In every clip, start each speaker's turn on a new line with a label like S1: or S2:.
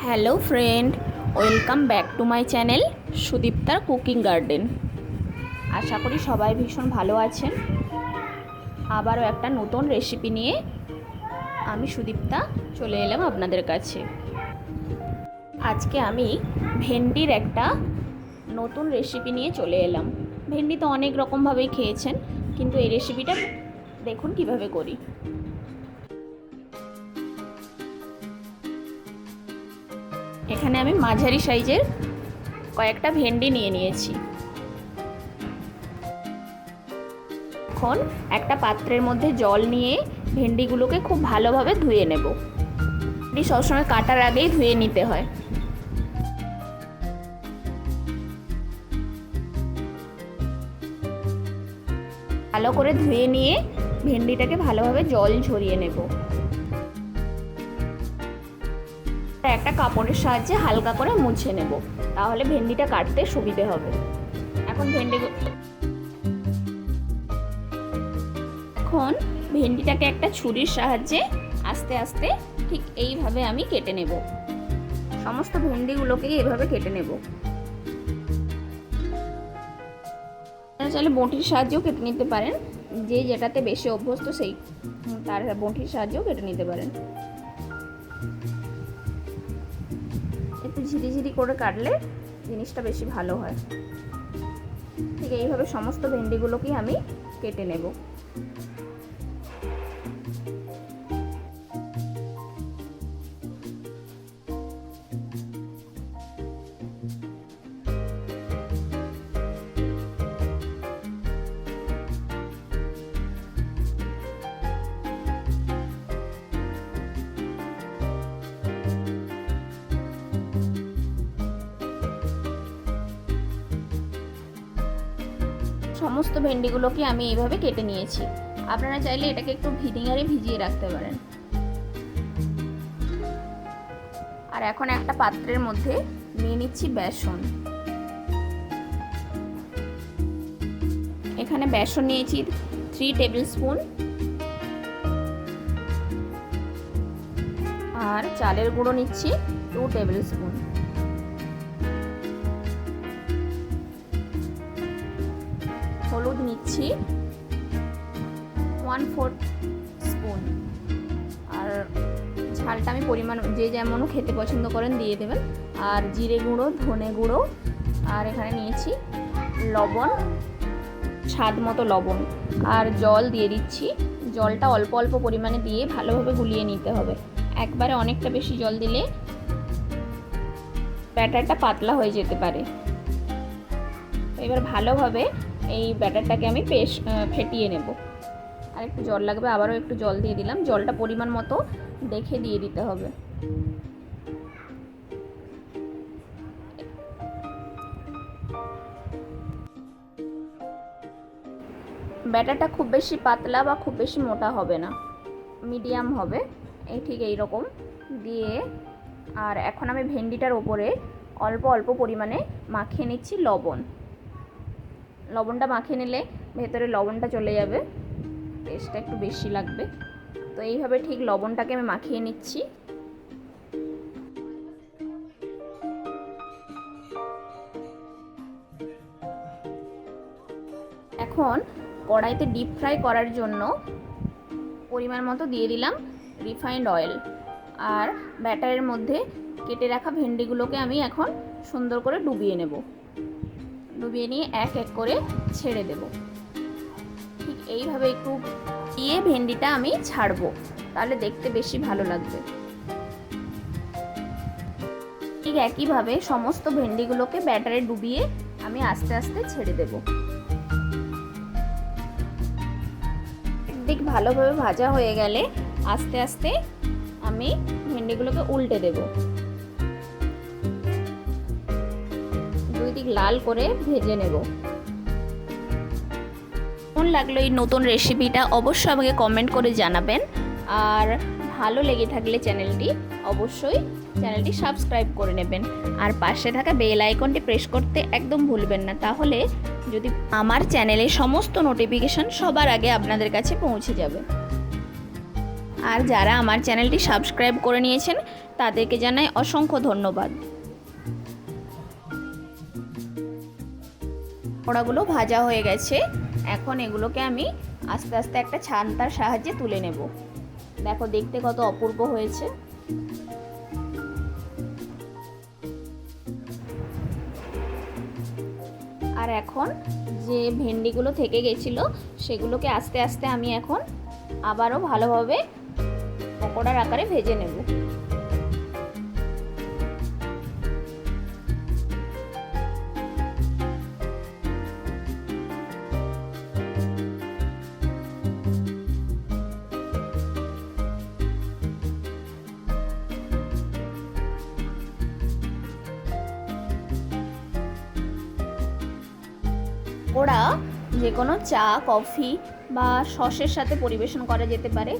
S1: Hello friend, welcome back to my channel সুদীপ্তার cooking garden. আশা করি সবাই ভীষণ ভালো আছেন। আবারও একটা নতুন রেসিপি নিয়ে আমি সুদীপ্তা চলে এলাম আপনাদের কাছে। আজকে আমি ভেন্ডির একটা নতুন রেসিপি নিয়ে চলে এলাম। ভেন্ডি তো অনেক রকমভাবেই খেয়েছেন, কিন্তু এই রেসিপিটা দেখুন কিভাবে করি। এখানে আমি মাঝারি সাইজের কয়েকটা ভেন্ডি নিয়ে নিয়েছি। এখন একটা পাত্রের মধ্যে জল নিয়ে ভেন্ডিগুলোকে খুব ভালোভাবে ধুয়ে নেব। ভেন্ডি সবসময় কাটার আগেই ধুয়ে নিতে হয়। ভালো করে ধুয়ে নিয়ে ভেন্ডিটাকে ভালোভাবে জল ঝরিয়ে নেব। একটা কাপড়ের সাহায্যে হালকা করে মুছে নেব, তাহলে ভেন্ডিটা কাটতে সুবিধে হবে। এখন ভেন্ডিটাকে একটা ছুরির সাহায্যে আস্তে আস্তে ঠিক এইভাবে আমি কেটে নেব। সমস্ত ভেন্ডিগুলোকেই এভাবে কেটে নেব। চাইলে বঁটির সাহায্যেও কেটে নিতে পারেন, যে যেটাতে বেশি অভ্যস্ত সেই তার বঁটির সাহায্যেও কেটে নিতে পারেন। একটু ঝিরিঝিরি করে কাটলে জিনিসটা বেশি ভালো হয়। ঠিক এইভাবে সমস্ত ভেন্ডিগুলোকেই আমি কেটে নেব। সমস্ত ভেন্ডিগুলোকে আমি এইভাবে কেটে নিয়েছি। আপনারা চাইলে এটাকে একটু ভিনেগারে ভিজিয়ে রাখতে পারেন। আর এখন একটা পাত্রের মধ্যে নিয়ে নিচ্ছি বেসন। এখানে বেসন নিয়েছি 3 টেবিল স্পুন, আর চালের গুঁড়ো নিচ্ছি 2 টেবিল স্পুন। হলুদ নিচ্ছি 1/4 স্পুন। আর ঝালটা আমি পরিমাণ যে যেমন খেতে পছন্দ করেন দিয়ে দেবেন। আর জিরে গুঁড়ো, ধনে গুঁড়ো, আর এখানে নিয়েছি লবণ, স্বাদ মতো লবণ, আর জল দিয়ে দিচ্ছি। জলটা অল্প অল্প পরিমাণে দিয়ে ভালোভাবে গুলিয়ে নিতে হবে। একবারে অনেকটা বেশি জল দিলে ব্যাটারটা পাতলা হয়ে যেতে পারে। এবার ভালোভাবে এই ব্যাটারটাকে আমি ফেটিয়ে নেব। আর একটু জল লাগবে, আবারও একটু জল দিয়ে দিলাম। জলটা পরিমাণ মতো দেখে দিয়ে দিতে হবে। ব্যাটারটা খুব বেশি পাতলা বা খুব বেশি মোটা হবে না, মিডিয়াম হবে। ঠিক এইরকম দিয়ে, আর এখন আমি ভেন্ডিটার ওপরে অল্প অল্প পরিমাণে মাখিয়ে নিচ্ছি লবণ। লবণটা মাখিয়ে নিলে ভেতরে লবণটা চলে যাবে, টেস্টটা একটু বেশি লাগবে। তো এইভাবে ঠিক লবণটাকে আমি মাখিয়ে নিচ্ছি। এখন কড়াইতে ডিপ ফ্রাই করার জন্য পরিমাণ মতো দিয়ে দিলাম রিফাইন্ড অয়েল। আর ব্যাটারের মধ্যে কেটে রাখা ভেন্ডিগুলোকে আমি এখন সুন্দর করে ডুবিয়ে নেব। ডুবিয়ে নিয়ে এক এক করে ছেড়ে দেব। ঠিক এইভাবে একটু দিয়ে ভেন্ডিটা আমি ছাড়বো, তাহলে দেখতে বেশি ভালো লাগবে। ঠিক একইভাবে সমস্ত ভেন্ডিগুলোকে ব্যাটারে ডুবিয়ে আমি আস্তে আস্তে ছেড়ে দেব। একদিক ভালোভাবে ভাজা হয়ে গেলে আস্তে আস্তে আমি ভেন্ডিগুলোকে উল্টে দেব। দুই দিক লাল করে ভেজে নেব। কেমন লাগলো এই নতুন রেসিপিটা অবশ্যই আমাকে কমেন্ট করে জানাবেন। আর ভালো লেগে থাকলে অবশ্যই চ্যানেলটি সাবস্ক্রাইব করে নেবেন। আর পাশে থাকা বেল আইকনটি প্রেস করতে একদম ভুলবেন না, তাহলে যদি আমার চ্যানেলে সমস্ত নোটিফিকেশন সবার আগে আপনাদের কাছে পৌঁছে যাবে। আর যারা আমার চ্যানেলটি সাবস্ক্রাইব করে নিয়েছেন তাদেরকে জানাই অসংখ্য ধন্যবাদ। পকোড়াগুলো ভাজা হয়ে গেছে, এখন এগুলোকে আমি আস্তে আস্তে একটা ছান্তার সাহায্যে তুলে নেব। দেখো দেখতে কত অপূর্ব হয়েছে। আর এখন যে ভেন্ডিগুলো থেকে গেছিলো সেগুলোকে আস্তে আস্তে আমি এখন আবারও ভালোভাবে পকোড়ার আকারে ভেজে নেব। ওরা যে কোনো চা, কফি বা সসের সাথে পরিবেশন করা যেতে পারে।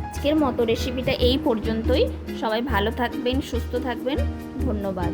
S1: আজকের মতো রেসিপিটা এই পর্যন্তই। সবাই ভালো থাকবেন, সুস্থ থাকবেন। ধন্যবাদ।